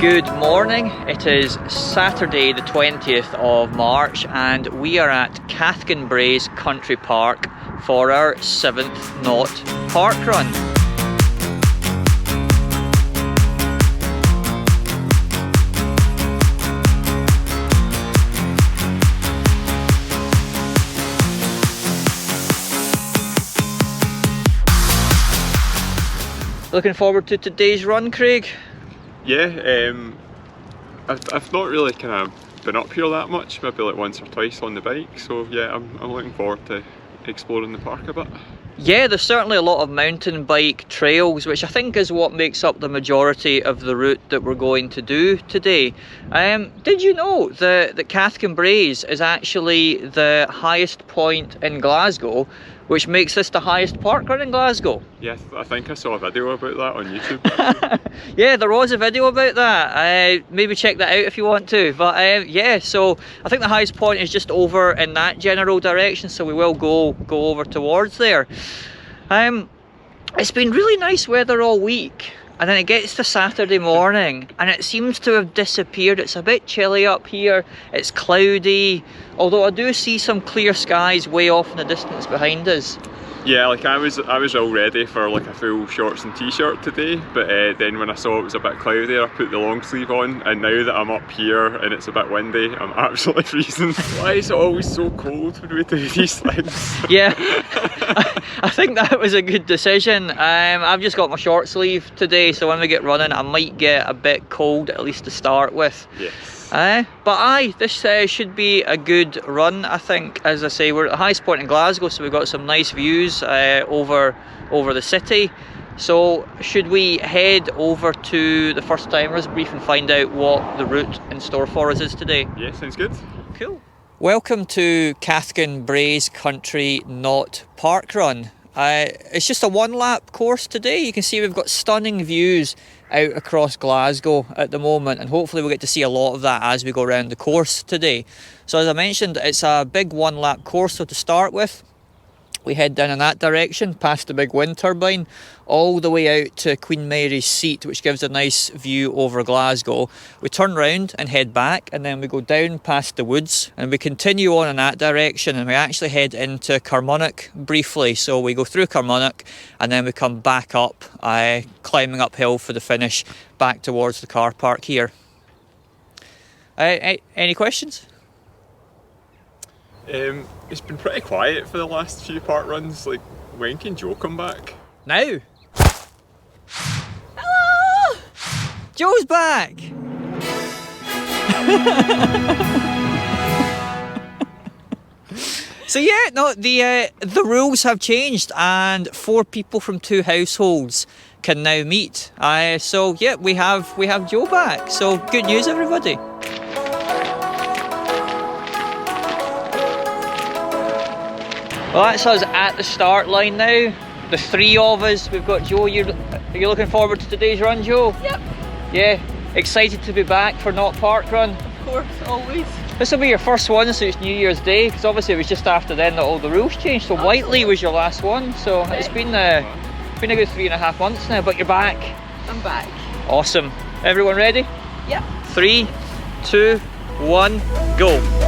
Good morning, it is Saturday the 20th of March and we are at Cathkin Braes Country Park for our 7th knot park run. Looking forward to today's run, Craig? Yeah, I've not really kind of been up here that much, maybe like once or twice on the bike, so yeah, I'm looking forward to exploring the park a bit. Yeah, there's certainly a lot of mountain bike trails, which I think is what makes up the majority of the route that we're going to do today. Did you know that Cathkin Braes is actually the highest point in Glasgow, which makes this the highest park run in Glasgow? Yeah, I think I saw a video about that on YouTube. Yeah, there was a video about that. Maybe check that out if you want to. But yeah, so I think the highest point is just over in that general direction, so we will go over towards there. It's been really nice weather all week, and then it gets to Saturday morning and it seems to have disappeared. It's a bit chilly up here, it's cloudy, although I do see some clear skies way off in the distance behind us. Yeah, like I was all ready for like a full shorts and t-shirt today, but then when I saw it was a bit cloudy, I put the long sleeve on, and now that I'm up here and it's a bit windy, I'm absolutely freezing. Why is it always so cold when we do these things? Yeah, I think that was a good decision. I've just got my short sleeve today, so when we get running I might get a bit cold, at least to start with. Yes. But this should be a good run, I think. As I say, we're at the highest point in Glasgow, so we've got some nice views over the city. So should we head over to the first timers brief and find out what the route in store for us is today? Yeah, sounds good. Cool. Welcome to Cathkin Braes Country Knot Park Run. It's just a one lap course today. You can see we've got stunning views out across Glasgow at the moment, and hopefully we'll get to see a lot of that as we go around the course today. So as I mentioned, it's a big one lap course, so to start with we head down in that direction past the big wind turbine all the way out to Queen Mary's Seat, which gives a nice view over Glasgow. We turn round and head back, and then we go down past the woods and we continue on in that direction, and we actually head into Kilpatrick briefly. So we go through Kilpatrick and then we come back up, climbing uphill for the finish back towards the car park here. Any questions? It's been pretty quiet for the last few park runs. Like, when can Joe come back? Now! Hello! Joe's back! So yeah, no, the rules have changed, and 4 people from 2 households can now meet. So yeah, we have Joe back. So good news, everybody. Well, that's us at the start line now. The 3 of us. We've got Joe. Are you looking forward to today's run, Joe? Yep. Yeah. Excited to be back for Knot Park Run? Of course, always. This will be your first one since New Year's Day, because obviously it was just after then that all the rules changed. So Whiteley was your last one. So it's been a good 3.5 months now, but you're back. I'm back. Awesome. Everyone ready? Yep. 3, 2, 1, go.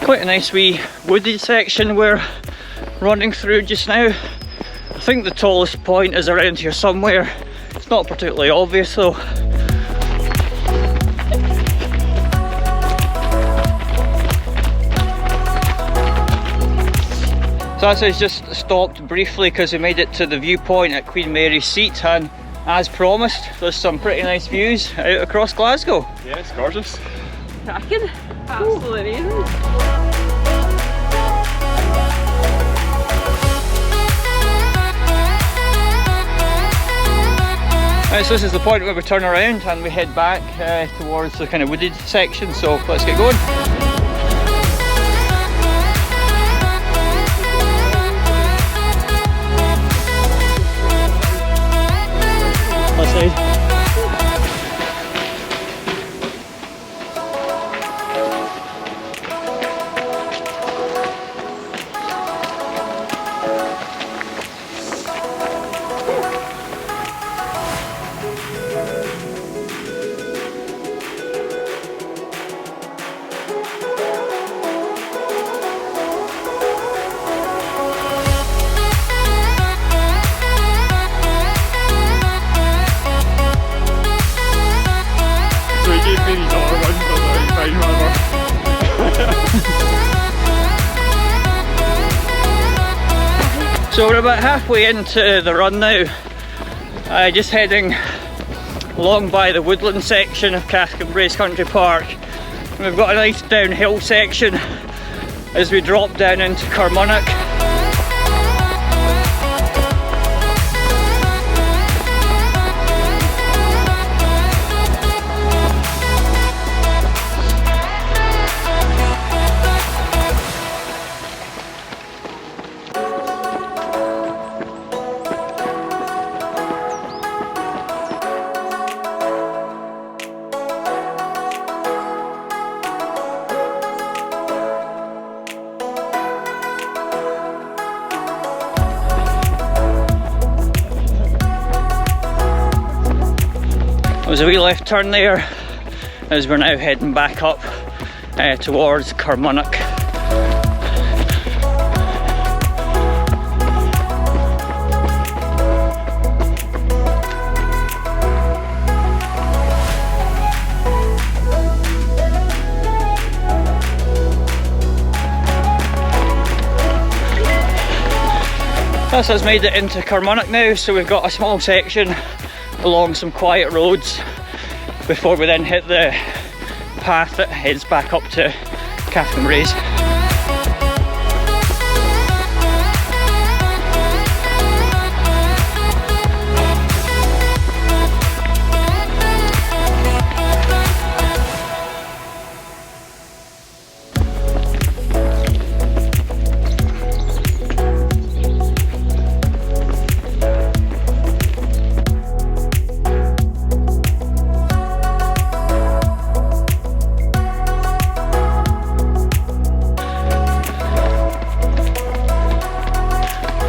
Quite a nice wee wooded section we're running through just now. I think the tallest point is around here somewhere. It's not particularly obvious though. So as I just stopped briefly because we made it to the viewpoint at Queen Mary's Seat, and as promised, there's some pretty nice views out across Glasgow. Yeah, it's gorgeous. Cracking. Absolutely amazing. Right, so this is the point where we turn around and we head back towards the kind of wooded section, so let's get going. Left side. So we're about halfway into the run now, just heading along by the woodland section of Cathkin Braes Country Park. And we've got a nice downhill section as we drop down into Carmonach. There was a wee left turn there as we're now heading back up towards Carmonach. This has made it into Carmonach now, so we've got a small section along some quiet roads before we then hit the path that heads back up to Cathkin Braes.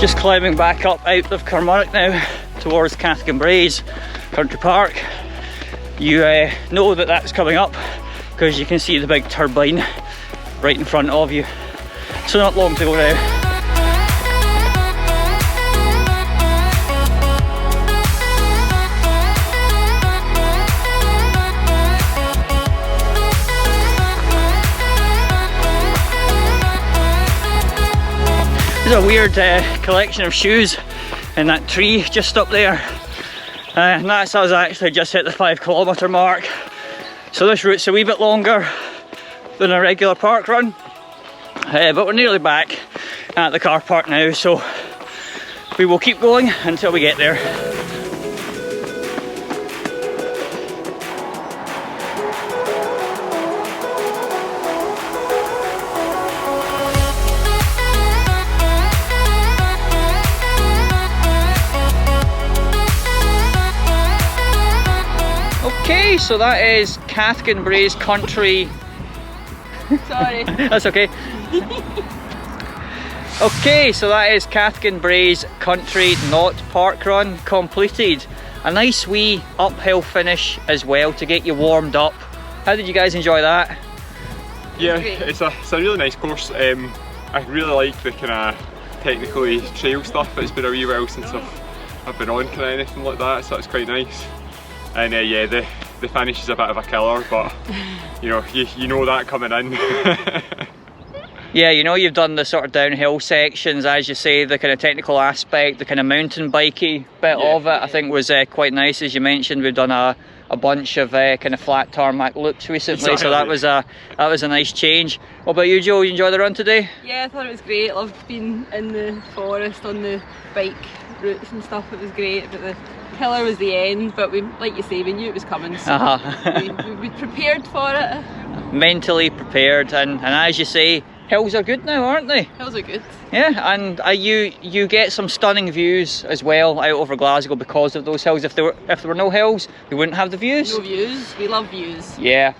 Just climbing back up out of Carmonach now towards Cathkin Braes Country Park. You know that that's coming up because you can see the big turbine right in front of you. So not long to go now. There's a weird collection of shoes in that tree just up there, and that's us actually just hit the 5 kilometre mark. So this route's a wee bit longer than a regular park run, but we're nearly back at the car park now, so we will keep going until we get there. Okay, so that is Cathkin Braes Country. Sorry. That's okay. Okay, so that is Cathkin Braes Country Not Park Run completed. A nice wee uphill finish as well to get you warmed up. How did you guys enjoy that? Yeah, it's a really nice course. I really like the kind of technically trail stuff. It's been a wee while since I've been on kind of anything like that, so that's quite nice. And yeah, the finish is a bit of a killer, but you know that coming in. Yeah, you know you've done the sort of downhill sections, as you say, the kind of technical aspect, the kind of mountain bikey bit of it, I think was quite nice. As you mentioned, we've done a bunch of kind of flat tarmac loops recently, so that was a nice change. What about you, Joe? You enjoy the run today? Yeah, I thought it was great. Loved being in the forest on the bike routes and stuff. It was great, but the killer was the end, but we, like you say, we knew it was coming, so we prepared for it. Mentally prepared, and as you say, hills are good now, aren't they? Hills are good. Yeah, and you get some stunning views as well out over Glasgow because of those hills. If there were no hills, we wouldn't have the views. No views. We love views. Yeah.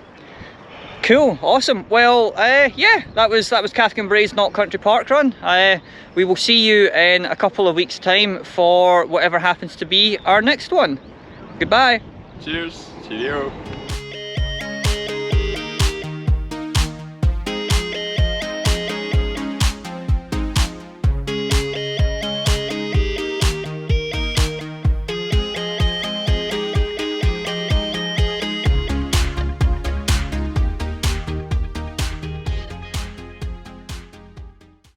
Cool, awesome. Well, yeah, that was Cathkin Braes Country Park Run. We will see you in a couple of weeks' time for whatever happens to be our next one. Goodbye. Cheers. Cheerio.